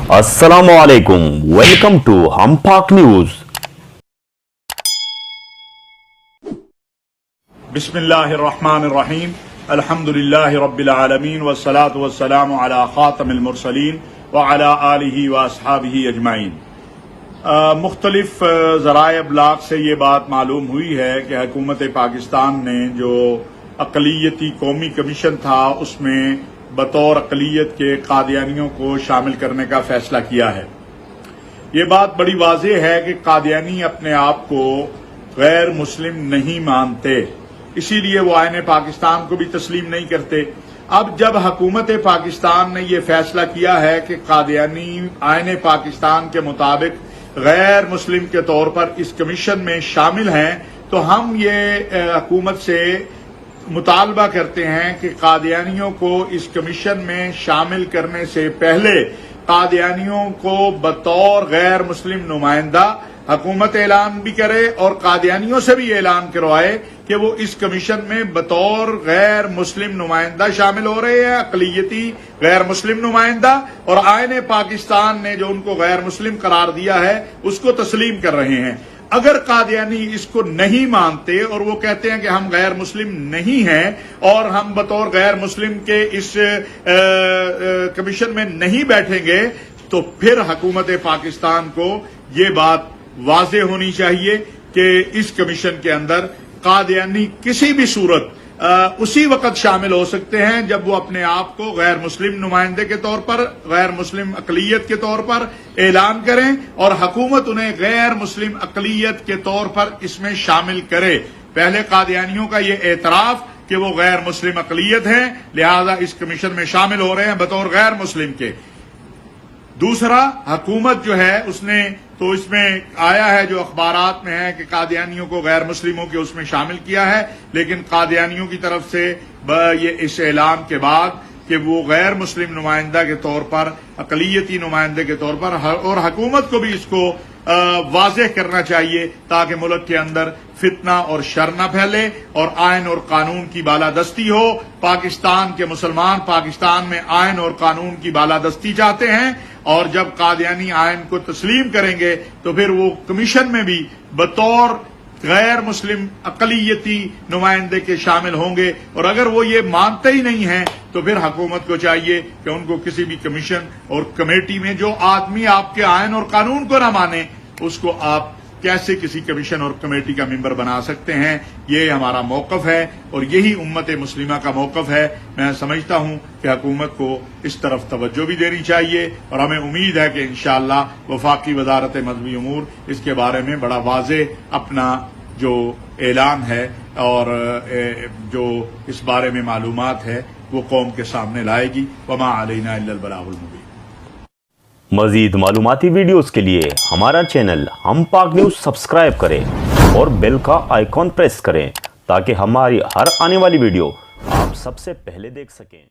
अस्सलामुअलैकुम, welcome to हम पाक न्यूज। बिस्मिल्लाहिर्रहमानिर्रहीम, अल्हम्दुलिल्लाहि रब्बिल आलमीन वस्सलातु वस्सलामु अला खातमिल मुरसलीन व अला आलिहि व अस्हाबिहि अजमाइन। मुख्तलिफ ज़राए अबलाग से ये बात मालूम हुई है कि हुकूमत पाकिस्तान ने जो अक़लियती कौमी कमीशन था उसमें बतौर अक़लियत के कादियानियों को शामिल करने का फैसला किया है। ये बात बड़ी वाज़ेह है कि कादियानी अपने आप को गैर मुस्लिम नहीं मानते, इसीलिए वो आईन पाकिस्तान को भी तस्लीम नहीं करते। अब जब हुकूमत पाकिस्तान ने ये फैसला किया है कि कादियानी आईन पाकिस्तान के मुताबिक गैर मुस्लिम के तौर पर इस कमीशन में शामिल हैं, तो हम ये हुकूमत से मुतालबा करते हैं कि कादियानियों को इस कमीशन में शामिल करने से पहले कादियानियों को बतौर गैर मुस्लिम नुमाइंदा हुकूमत ऐलान भी करे और कादियानियों से भी ऐलान करवाए कि वो इस कमीशन में बतौर गैर मुस्लिम नुमाइंदा शामिल हो रहे हैं, अक़लियती गैर मुस्लिम नुमाइंदा, और आईन पाकिस्तान ने जो उनको गैर मुस्लिम करार दिया है उसको तस्लीम कर रहे हैं। अगर कादियानी इसको नहीं मानते और वो कहते हैं कि हम गैर मुस्लिम नहीं हैं और हम बतौर गैर मुस्लिम के इस कमीशन में नहीं बैठेंगे, तो फिर हुकूमत पाकिस्तान को ये बात वाज़ेह होनी चाहिए कि इस कमीशन के अंदर कादियानी किसी भी सूरत उसी वक्त शामिल हो सकते हैं जब वो अपने आप को गैर मुस्लिम नुमाइंदे के तौर पर, गैर मुस्लिम अक़लियत के तौर पर ऐलान करें और हुकूमत उन्हें गैर मुस्लिम अक़लियत के तौर पर इसमें शामिल करे। पहले कादियानियों का ये एतराफ कि वो गैर मुस्लिम अक़लियत है, लिहाजा इस कमीशन में शामिल हो रहे हैं बतौर गैर मुस्लिम के। दूसरा, हुकूमत जो है उसने तो इसमें आया है जो अखबारात में है कि कादियानियों को गैर मुस्लिमों के उसमें शामिल किया है, लेकिन कादियानियों की तरफ से ये इस ऐलान के बाद कि वो गैर मुस्लिम नुमाइंदा के तौर पर, अक़लियती नुमाइंदे के तौर पर, और हुकूमत को भी इसको वाज़ेह करना चाहिए ताकि मुल्क के अंदर फितना और शर न फैले और आइन और कानून की बालादस्ती हो। पाकिस्तान के मुसलमान पाकिस्तान में आइन और कानून की बालादस्ती चाहते हैं, और जब कादियानी आइन को तस्लीम करेंगे तो फिर वो कमीशन में भी बतौर गैर मुस्लिम अक़लियती नुमाइंदे के शामिल होंगे। और अगर वो ये मानते ही नहीं हैं तो फिर हुकूमत को चाहिए कि उनको किसी भी कमीशन और कमेटी में, जो आदमी आपके आइन और कानून को ना माने उसको आप कैसे किसी कमीशन और कमेटी का मेंबर बना सकते हैं। ये हमारा मौक़िफ़ है और यही उम्मत मुस्लिमा का मौक़िफ़ है। मैं समझता हूं कि हुकूमत को इस तरफ तवज्जो भी देनी चाहिए और हमें उम्मीद है कि इंशाअल्लाह वफाकी वज़ारत मज़हबी उमूर इसके बारे में बड़ा वाज़ेह अपना जो ऐलान है और जो इस बारे में मालूमात है वो कौम के सामने लाएगी। वमा अलैना इल्लल बलागुल मुबीन। मजीद मालूमाती वीडियोस के लिए हमारा चैनल हम पाक न्यूज सब्सक्राइब करें और बेल का आइकॉन प्रेस करें ताकि हमारी हर आने वाली वीडियो आप सबसे पहले देख सकें।